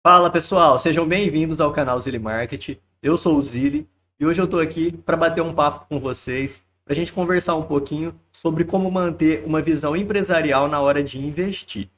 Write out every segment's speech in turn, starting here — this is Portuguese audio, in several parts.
Fala pessoal, sejam bem-vindos ao canal Zilli Market. Eu sou o Zilli e hoje eu estou aqui para bater um papo com vocês, para a gente conversar um pouquinho sobre como manter uma visão empresarial na hora de investir.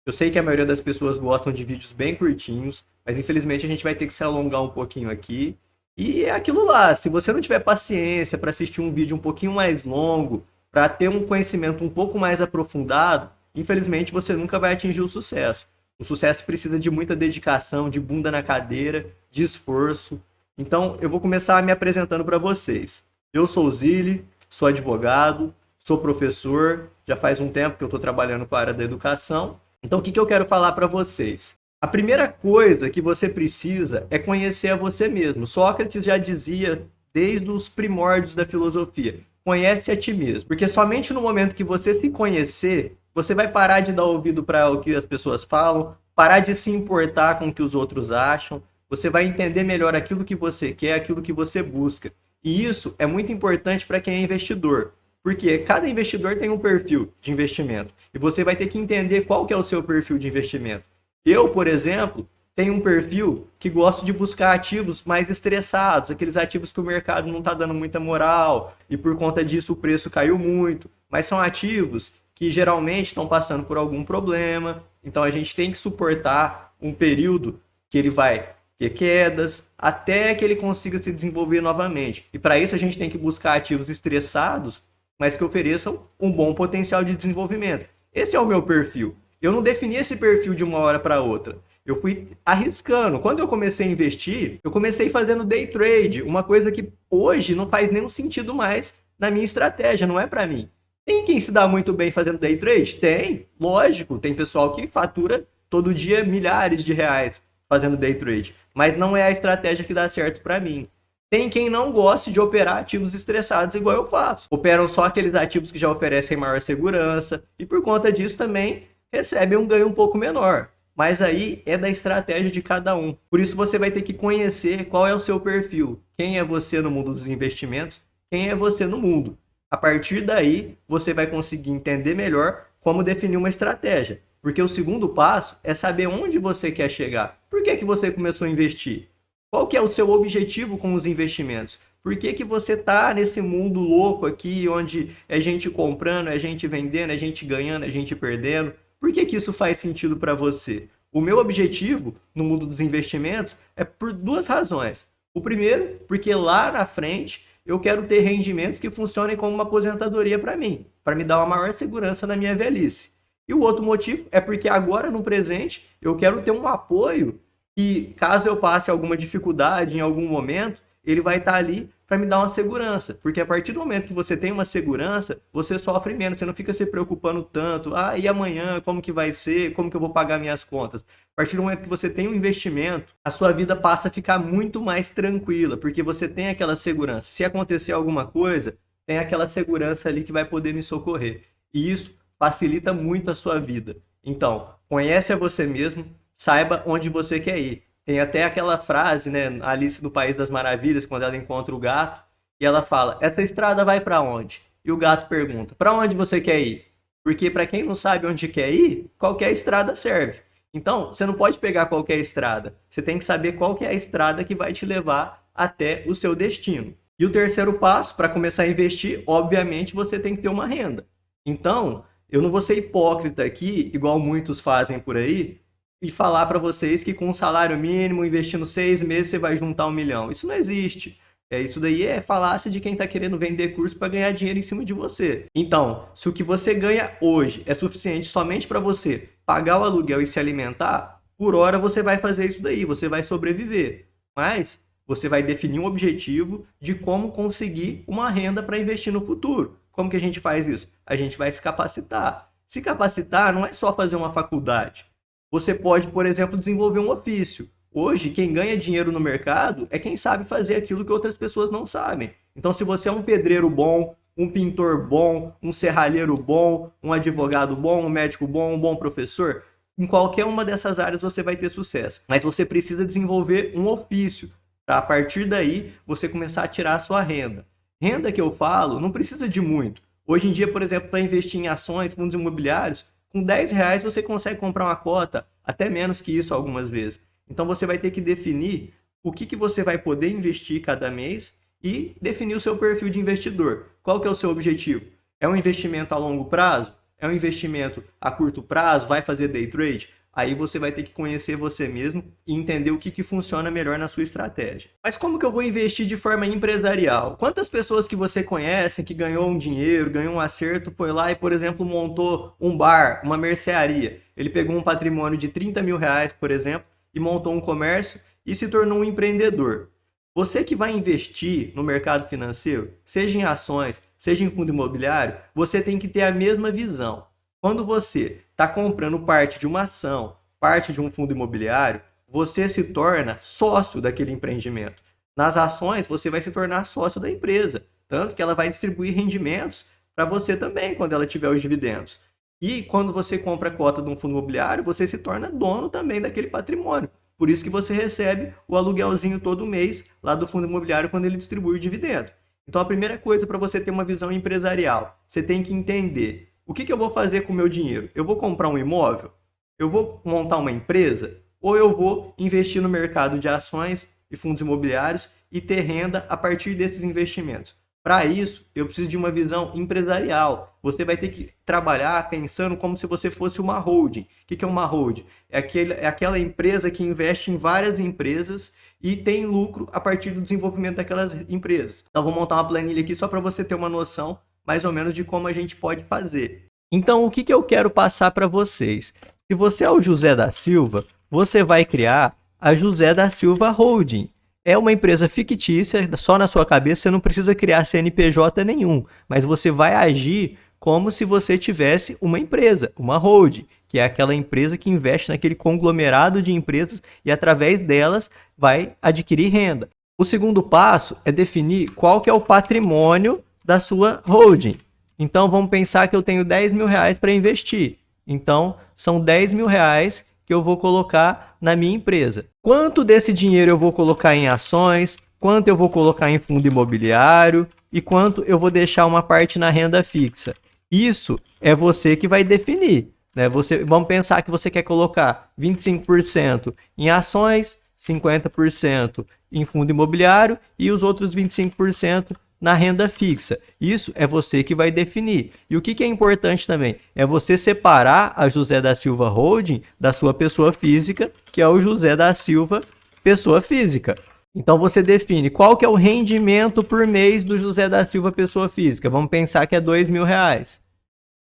Eu sei que a maioria das pessoas gostam de vídeos bem curtinhos, mas infelizmente a gente vai ter que se alongar um pouquinho aqui. E é aquilo lá, se você não tiver paciência para assistir um vídeo um pouquinho mais longo, para ter um conhecimento um pouco mais aprofundado, infelizmente você nunca vai atingir o sucesso. O sucesso precisa de muita dedicação, de bunda na cadeira, de esforço. Então, eu vou começar me apresentando para vocês. Eu sou o Zilli, sou advogado, sou professor, já faz um tempo que eu estou trabalhando com a área da educação. Então, o que eu quero falar para vocês? A primeira coisa que você precisa é conhecer a você mesmo. Sócrates já dizia desde os primórdios da filosofia: conhece a ti mesmo. Porque somente no momento que você se conhecer, você vai parar de dar ouvido para o que as pessoas falam, parar de se importar com o que os outros acham, você vai entender melhor aquilo que você quer, aquilo que você busca. E isso é muito importante para quem é investidor, porque cada investidor tem um perfil de investimento e você vai ter que entender qual que é o seu perfil de investimento. Eu, por exemplo, tenho um perfil que gosto de buscar ativos mais estressados, aqueles ativos que o mercado não está dando muita moral e por conta disso o preço caiu muito, mas são ativos que geralmente estão passando por algum problema, então a gente tem que suportar um período que ele vai ter quedas até que ele consiga se desenvolver novamente. E para isso a gente tem que buscar ativos estressados, mas que ofereçam um bom potencial de desenvolvimento. Esse é o meu perfil. Eu não defini esse perfil de uma hora para outra. Eu fui arriscando. Quando eu comecei a investir, eu comecei fazendo day trade, uma coisa que hoje não faz nenhum sentido mais na minha estratégia, não é para mim. Tem quem se dá muito bem fazendo day trade? Tem, lógico. Tem pessoal que fatura todo dia milhares de reais fazendo day trade. Mas não é a estratégia que dá certo para mim. Tem quem não goste de operar ativos estressados igual eu faço. Operam só aqueles ativos que já oferecem maior segurança e por conta disso também recebem um ganho um pouco menor. Mas aí é da estratégia de cada um. Por isso você vai ter que conhecer qual é o seu perfil. Quem é você no mundo dos investimentos? Quem é você no mundo? A partir daí, você vai conseguir entender melhor como definir uma estratégia. Porque o segundo passo é saber onde você quer chegar. Por que você começou a investir? Qual que é o seu objetivo com os investimentos? Por que você está nesse mundo louco aqui, onde é gente comprando, é gente vendendo, é gente ganhando, é gente perdendo? Por que isso faz sentido para você? O meu objetivo no mundo dos investimentos é por duas razões. O primeiro, porque lá na frente eu quero ter rendimentos que funcionem como uma aposentadoria para mim, para me dar uma maior segurança na minha velhice. E o outro motivo é porque agora no presente eu quero ter um apoio que, caso eu passe alguma dificuldade em algum momento, ele vai estar ali para me dar uma segurança. Porque a partir do momento que você tem uma segurança, você sofre menos, você não fica se preocupando tanto. Ah, e amanhã, como que vai ser? Como que eu vou pagar minhas contas? A partir do momento que você tem um investimento, a sua vida passa a ficar muito mais tranquila, porque você tem aquela segurança. Se acontecer alguma coisa, tem aquela segurança ali que vai poder me socorrer. E isso facilita muito a sua vida. Então, conhece a você mesmo, saiba onde você quer ir. Tem até aquela frase, né, Alice no País das Maravilhas, quando ela encontra o gato, e ela fala: essa estrada vai para onde? E o gato pergunta: para onde você quer ir? Porque para quem não sabe onde quer ir, qualquer estrada serve. Então, você não pode pegar qualquer estrada. Você tem que saber qual que é a estrada que vai te levar até o seu destino. E o terceiro passo, para começar a investir, obviamente, você tem que ter uma renda. Então, eu não vou ser hipócrita aqui, igual muitos fazem por aí, e falar para vocês que com um salário mínimo, investindo 6 meses, você vai juntar 1 milhão. Isso não existe. Isso daí é falácia de quem está querendo vender curso para ganhar dinheiro em cima de você. Então, se o que você ganha hoje é suficiente somente para você pagar o aluguel e se alimentar, por hora você vai fazer isso daí, você vai sobreviver. Mas você vai definir um objetivo de como conseguir uma renda para investir no futuro. Como que a gente faz isso? A gente vai se capacitar. Se capacitar não é só fazer uma faculdade. Você pode, por exemplo, desenvolver um ofício. Hoje, quem ganha dinheiro no mercado é quem sabe fazer aquilo que outras pessoas não sabem. Então, se você é um pedreiro bom, um pintor bom, um serralheiro bom, um advogado bom, um médico bom, um bom professor, em qualquer uma dessas áreas você vai ter sucesso. Mas você precisa desenvolver um ofício para, a partir daí, você começar a tirar a sua renda. Renda que eu falo não precisa de muito. Hoje em dia, por exemplo, para investir em ações, fundos imobiliários, com R$ 10 você consegue comprar uma cota, até menos que isso algumas vezes. Então você vai ter que definir o que você vai poder investir cada mês e definir o seu perfil de investidor. Qual que é o seu objetivo? É um investimento a longo prazo? É um investimento a curto prazo? Vai fazer day trade? Aí você vai ter que conhecer você mesmo e entender o que funciona melhor na sua estratégia. Mas como que eu vou investir de forma empresarial? Quantas pessoas que você conhece que ganhou um dinheiro, ganhou um acerto, foi lá e, por exemplo, montou um bar, uma mercearia. Ele pegou um patrimônio de 30 mil reais, por exemplo, e montou um comércio e se tornou um empreendedor. Você que vai investir no mercado financeiro, seja em ações, seja em fundo imobiliário, você tem que ter a mesma visão. Quando você está comprando parte de uma ação, parte de um fundo imobiliário, você se torna sócio daquele empreendimento. Nas ações, você vai se tornar sócio da empresa, tanto que ela vai distribuir rendimentos para você também, quando ela tiver os dividendos. E quando você compra a cota de um fundo imobiliário, você se torna dono também daquele patrimônio. Por isso que você recebe o aluguelzinho todo mês lá do fundo imobiliário quando ele distribui o dividendo. Então a primeira coisa para você ter uma visão empresarial, você tem que entender o que eu vou fazer com o meu dinheiro. Eu vou comprar um imóvel? Eu vou montar uma empresa? Ou eu vou investir no mercado de ações e fundos imobiliários e ter renda a partir desses investimentos? Para isso, eu preciso de uma visão empresarial. Você vai ter que trabalhar pensando como se você fosse uma holding. O que é uma holding? É aquela empresa que investe em várias empresas e tem lucro a partir do desenvolvimento daquelas empresas. Então, vou montar uma planilha aqui só para você ter uma noção mais ou menos de como a gente pode fazer. Então, o que eu quero passar para vocês? Se você é o José da Silva, você vai criar a José da Silva Holding. É uma empresa fictícia, só na sua cabeça, você não precisa criar CNPJ nenhum, mas você vai agir como se você tivesse uma empresa, uma holding, que é aquela empresa que investe naquele conglomerado de empresas e através delas vai adquirir renda. O segundo passo é definir qual que é o patrimônio da sua holding. Então vamos pensar que eu tenho 10 mil reais para investir. Então são 10 mil reais que eu vou colocar na minha empresa. Quanto desse dinheiro eu vou colocar em ações, quanto eu vou colocar em fundo imobiliário e quanto eu vou deixar uma parte na renda fixa. Isso é você que vai definir, né? Vamos pensar que você quer colocar 25% em ações, 50% em fundo imobiliário e os outros 25% na renda fixa. Isso é você que vai definir. E o que é importante também é você separar a José da Silva Holding da sua pessoa física, que é o José da Silva pessoa física. Então você define qual que é o rendimento por mês do José da Silva pessoa física. Vamos pensar que é 2 mil reais.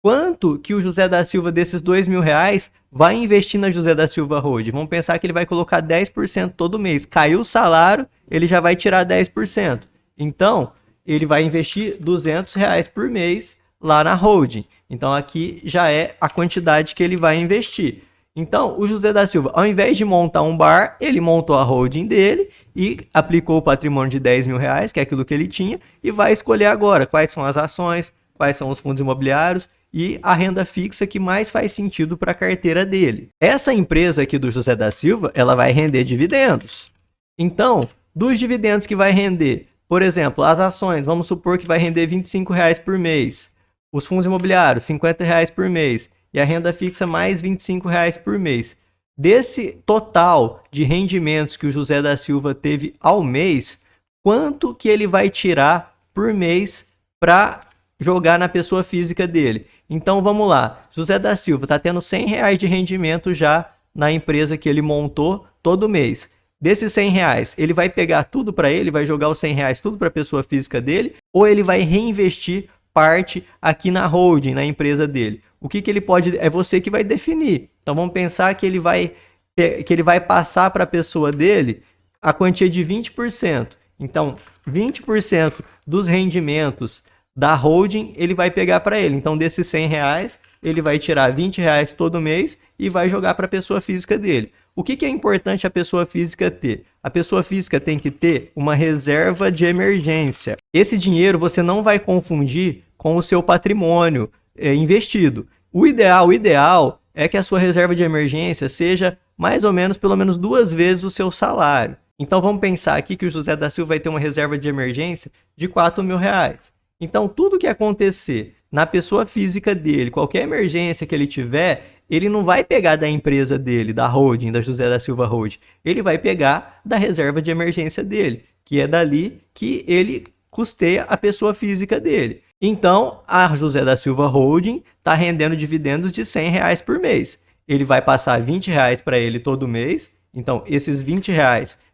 Quanto que o José da Silva desses 2 mil reais vai investir na José da Silva Holding? Vamos pensar que ele vai colocar 10% todo mês. Caiu o salário, ele já vai tirar 10%. Então ele vai investir 200 reais por mês lá na holding. Então aqui já é a quantidade que ele vai investir. Então o José da Silva, ao invés de montar um bar, ele montou a holding dele e aplicou o patrimônio de 10 mil reais, que é aquilo que ele tinha, e vai escolher agora quais são as ações, quais são os fundos imobiliários e a renda fixa que mais faz sentido para a carteira dele. Essa empresa aqui do José da Silva, ela vai render dividendos. Então, dos dividendos que vai render, por exemplo, as ações, vamos supor que vai render 25 reais por mês. Os fundos imobiliários, 50 reais por mês. E a renda fixa, mais 25 reais por mês. Desse total de rendimentos que o José da Silva teve ao mês, quanto que ele vai tirar por mês para jogar na pessoa física dele? Então vamos lá. José da Silva está tendo 100 reais de rendimento já na empresa que ele montou todo mês. Desses 100 reais, ele vai pegar tudo para ele, vai jogar os 100 reais tudo para a pessoa física dele, ou ele vai reinvestir parte aqui na holding, na empresa dele? O que ele pode... É você que vai definir. Então vamos pensar que ele vai passar para a pessoa dele a quantia de 20%. Então 20% dos rendimentos da holding ele vai pegar para ele. Então desses 100 reais, ele vai tirar 20 reais todo mês e vai jogar para a pessoa física dele. O que é importante a pessoa física ter? A pessoa física tem que ter uma reserva de emergência. Esse dinheiro você não vai confundir com o seu patrimônio investido. O ideal é que a sua reserva de emergência seja mais ou menos, pelo menos 2 vezes o seu salário. Então vamos pensar aqui que o José da Silva vai ter uma reserva de emergência de 4 mil reais. Então tudo que acontecer na pessoa física dele, qualquer emergência que ele tiver, ele não vai pegar da empresa dele, da holding, da José da Silva Holding. Ele vai pegar da reserva de emergência dele, que é dali que ele custeia a pessoa física dele. Então, a José da Silva Holding está rendendo dividendos de R$ 100 por mês. Ele vai passar R$ 20 para ele todo mês. Então, esses R$ 20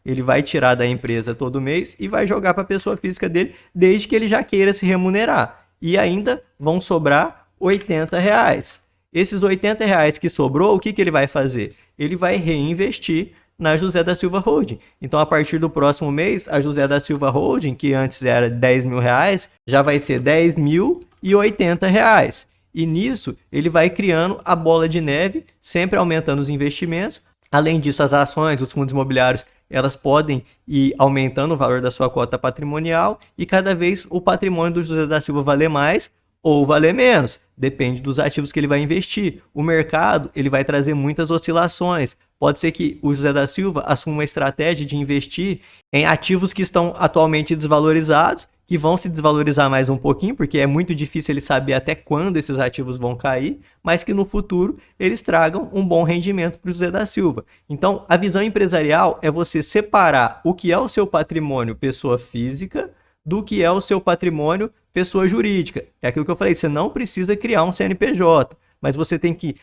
ele vai tirar da empresa todo mês e vai jogar para a pessoa física dele, desde que ele já queira se remunerar. E ainda vão sobrar R$ 80. Esses R$ 80 que sobrou, o que ele vai fazer? Ele vai reinvestir na José da Silva Holding. Então, a partir do próximo mês, a José da Silva Holding, que antes era R$ 10.000, já vai ser R$ 10.080. E nisso, ele vai criando a bola de neve, sempre aumentando os investimentos. Além disso, as ações, os fundos imobiliários, elas podem ir aumentando o valor da sua cota patrimonial e cada vez o patrimônio do José da Silva valer mais ou valer menos. Depende dos ativos que ele vai investir. O mercado, ele vai trazer muitas oscilações. Pode ser que o José da Silva assuma uma estratégia de investir em ativos que estão atualmente desvalorizados, que vão se desvalorizar mais um pouquinho, porque é muito difícil ele saber até quando esses ativos vão cair, mas que no futuro eles tragam um bom rendimento para o José da Silva. Então, a visão empresarial é você separar o que é o seu patrimônio pessoa física do que é o seu patrimônio pessoa jurídica. É aquilo que eu falei, você não precisa criar um CNPJ, mas você tem que,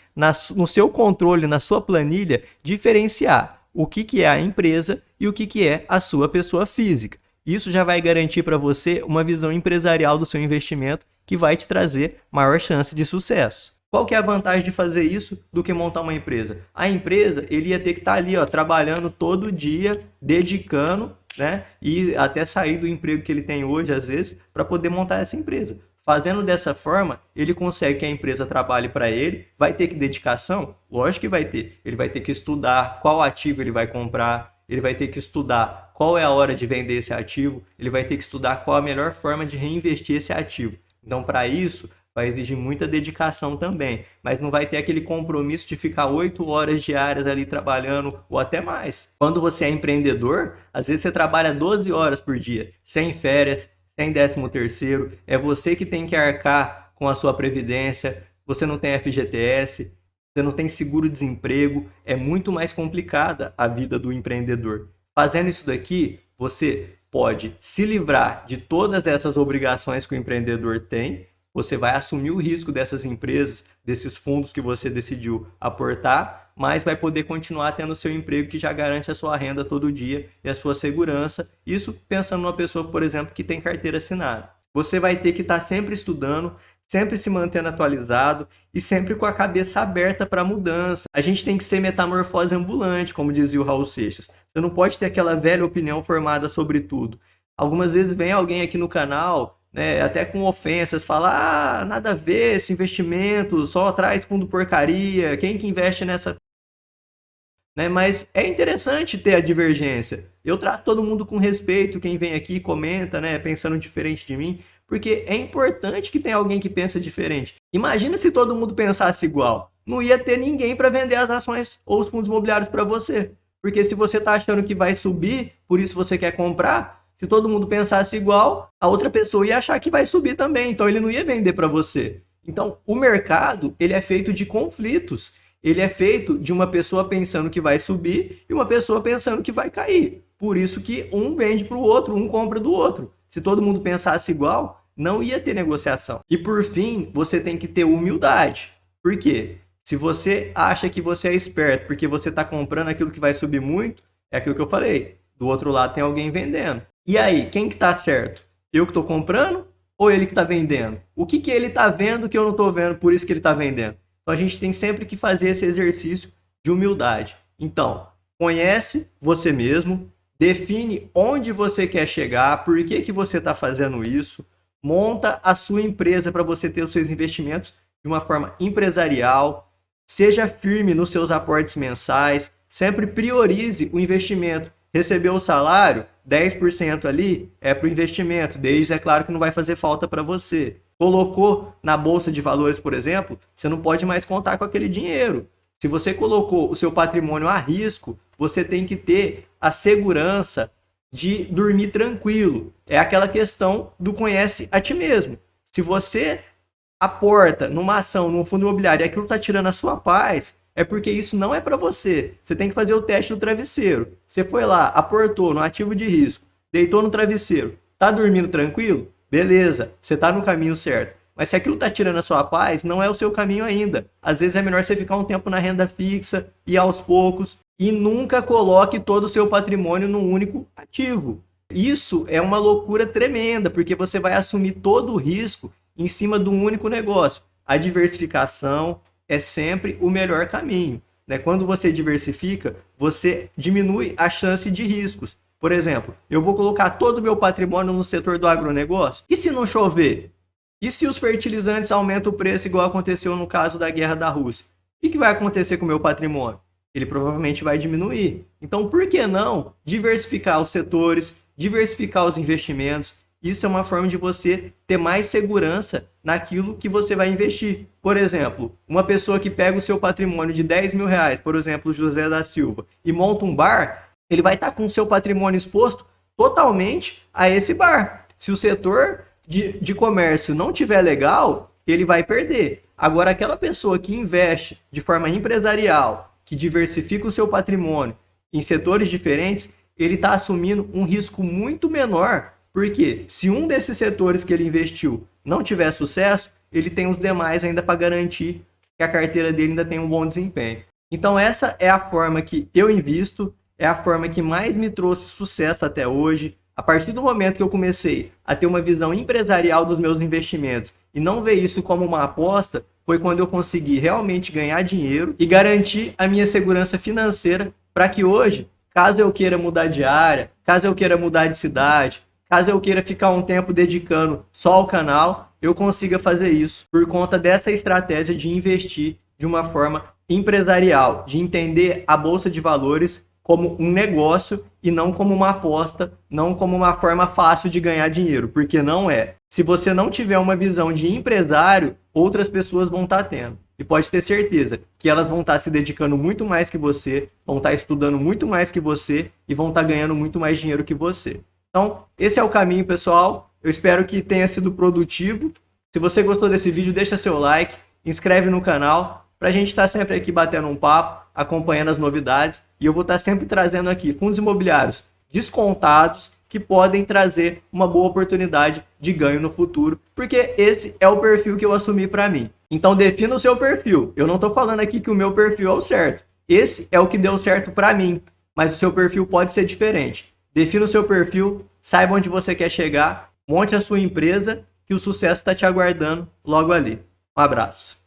no seu controle, na sua planilha, diferenciar o que é a empresa e o que é a sua pessoa física. Isso já vai garantir para você uma visão empresarial do seu investimento que vai te trazer maior chance de sucesso. Qual que é a vantagem de fazer isso do que montar uma empresa? A empresa, ele ia ter que estar ali, trabalhando todo dia, dedicando, né? E até sair do emprego que ele tem hoje, às vezes, para poder montar essa empresa. Fazendo dessa forma, ele consegue que a empresa trabalhe para ele. Vai ter que dedicação? Lógico que vai ter. Ele vai ter que estudar qual ativo ele vai comprar, ele vai ter que estudar qual é a hora de vender esse ativo, ele vai ter que estudar qual a melhor forma de reinvestir esse ativo. Então, para isso, vai exigir muita dedicação também, mas não vai ter aquele compromisso de ficar 8 horas diárias ali trabalhando ou até mais. Quando você é empreendedor, às vezes você trabalha 12 horas por dia, sem férias, sem 13º, é você que tem que arcar com a sua previdência, você não tem FGTS, você não tem seguro-desemprego, é muito mais complicada a vida do empreendedor. Fazendo isso daqui, você pode se livrar de todas essas obrigações que o empreendedor tem, você vai assumir o risco dessas empresas, desses fundos que você decidiu aportar, mas vai poder continuar tendo seu emprego que já garante a sua renda todo dia e a sua segurança. Isso pensando numa pessoa, por exemplo, que tem carteira assinada. Você vai ter que estar sempre estudando, sempre se mantendo atualizado e sempre com a cabeça aberta para mudança. A gente tem que ser metamorfose ambulante, como dizia o Raul Seixas. Você não pode ter aquela velha opinião formada sobre tudo. Algumas vezes vem alguém aqui no canal, né, até com ofensas, fala, nada a ver esse investimento, só traz fundo porcaria, quem que investe nessa... Né? Mas é interessante ter a divergência. Eu trato todo mundo com respeito, quem vem aqui comenta, né, pensando diferente de mim, porque é importante que tenha alguém que pensa diferente. Imagina se todo mundo pensasse igual. Não ia ter ninguém para vender as ações ou os fundos imobiliários para você. Porque se você está achando que vai subir, por isso você quer comprar, se todo mundo pensasse igual, a outra pessoa ia achar que vai subir também. Então ele não ia vender para você. Então o mercado, ele é feito de conflitos. Ele é feito de uma pessoa pensando que vai subir e uma pessoa pensando que vai cair. Por isso que um vende para o outro, um compra do outro. Se todo mundo pensasse igual, não ia ter negociação. E por fim, você tem que ter humildade. Por quê? Se você acha que você é esperto porque você está comprando aquilo que vai subir muito, é aquilo que eu falei. Do outro lado tem alguém vendendo. E aí, quem que está certo? Eu que estou comprando ou ele que está vendendo? O que ele está vendo que eu não estou vendo, por isso que ele está vendendo? Então a gente tem sempre que fazer esse exercício de humildade. Então, conhece você mesmo, define onde você quer chegar, por que você está fazendo isso, monta a sua empresa para você ter os seus investimentos de uma forma empresarial, seja firme nos seus aportes mensais, sempre priorize o investimento. Recebeu o salário, 10% ali é para o investimento, desde é claro que não vai fazer falta para você. Colocou na bolsa de valores, por exemplo, você não pode mais contar com aquele dinheiro. Se você colocou o seu patrimônio a risco, você tem que ter a segurança de dormir tranquilo. É aquela questão do conhece a ti mesmo. Se você aporta numa ação, num fundo imobiliário, e aquilo está tirando a sua paz, é porque isso não é para você. Você tem que fazer o teste do travesseiro. Você foi lá, aportou no ativo de risco, deitou no travesseiro, tá dormindo tranquilo? Beleza, você tá no caminho certo. Mas se aquilo tá tirando a sua paz, não é o seu caminho ainda. Às vezes é melhor você ficar um tempo na renda fixa e aos poucos, e nunca coloque todo o seu patrimônio num único ativo. Isso é uma loucura tremenda, porque você vai assumir todo o risco em cima de um único negócio. A diversificação é sempre o melhor caminho, né? Quando você diversifica, você diminui a chance de riscos. Por exemplo, eu vou colocar todo o meu patrimônio no setor do agronegócio. E se não chover? E se os fertilizantes aumentam o preço, igual aconteceu no caso da guerra da Rússia? O que vai acontecer com o meu patrimônio? Ele provavelmente vai diminuir. Então, por que não diversificar os setores, diversificar os investimentos? Isso é uma forma de você ter mais segurança naquilo que você vai investir. Por exemplo, uma pessoa que pega o seu patrimônio de 10 mil reais, por exemplo, José da Silva, e monta um bar, ele vai estar com o seu patrimônio exposto totalmente a esse bar. Se o setor de comércio não tiver legal, ele vai perder. Agora, aquela pessoa que investe de forma empresarial, que diversifica o seu patrimônio em setores diferentes, ele está assumindo um risco muito menor, porque se um desses setores que ele investiu não tiver sucesso, ele tem os demais ainda para garantir que a carteira dele ainda tem um bom desempenho. Então essa é a forma que eu invisto, é a forma que mais me trouxe sucesso até hoje. A partir do momento que eu comecei a ter uma visão empresarial dos meus investimentos e não ver isso como uma aposta, foi quando eu consegui realmente ganhar dinheiro e garantir a minha segurança financeira para que hoje, caso eu queira mudar de área, caso eu queira mudar de cidade, caso eu queira ficar um tempo dedicando só ao canal, eu consiga fazer isso por conta dessa estratégia de investir de uma forma empresarial, de entender a bolsa de valores como um negócio e não como uma aposta, não como uma forma fácil de ganhar dinheiro, porque não é. Se você não tiver uma visão de empresário, outras pessoas vão estar tendo. E pode ter certeza que elas vão estar se dedicando muito mais que você, vão estar estudando muito mais que você e vão estar ganhando muito mais dinheiro que você. Então, esse é o caminho, pessoal. Eu espero que tenha sido produtivo. Se você gostou desse vídeo, deixa seu like, inscreve no canal, para a gente estar sempre aqui batendo um papo, acompanhando as novidades. E eu vou estar sempre trazendo aqui fundos imobiliários descontados que podem trazer uma boa oportunidade de ganho no futuro, porque esse é o perfil que eu assumi para mim. Então defina o seu perfil. Eu não estou falando aqui que o meu perfil é o certo. Esse é o que deu certo para mim, mas o seu perfil pode ser diferente. Defina o seu perfil, saiba onde você quer chegar, monte a sua empresa, que o sucesso está te aguardando logo ali. Um abraço.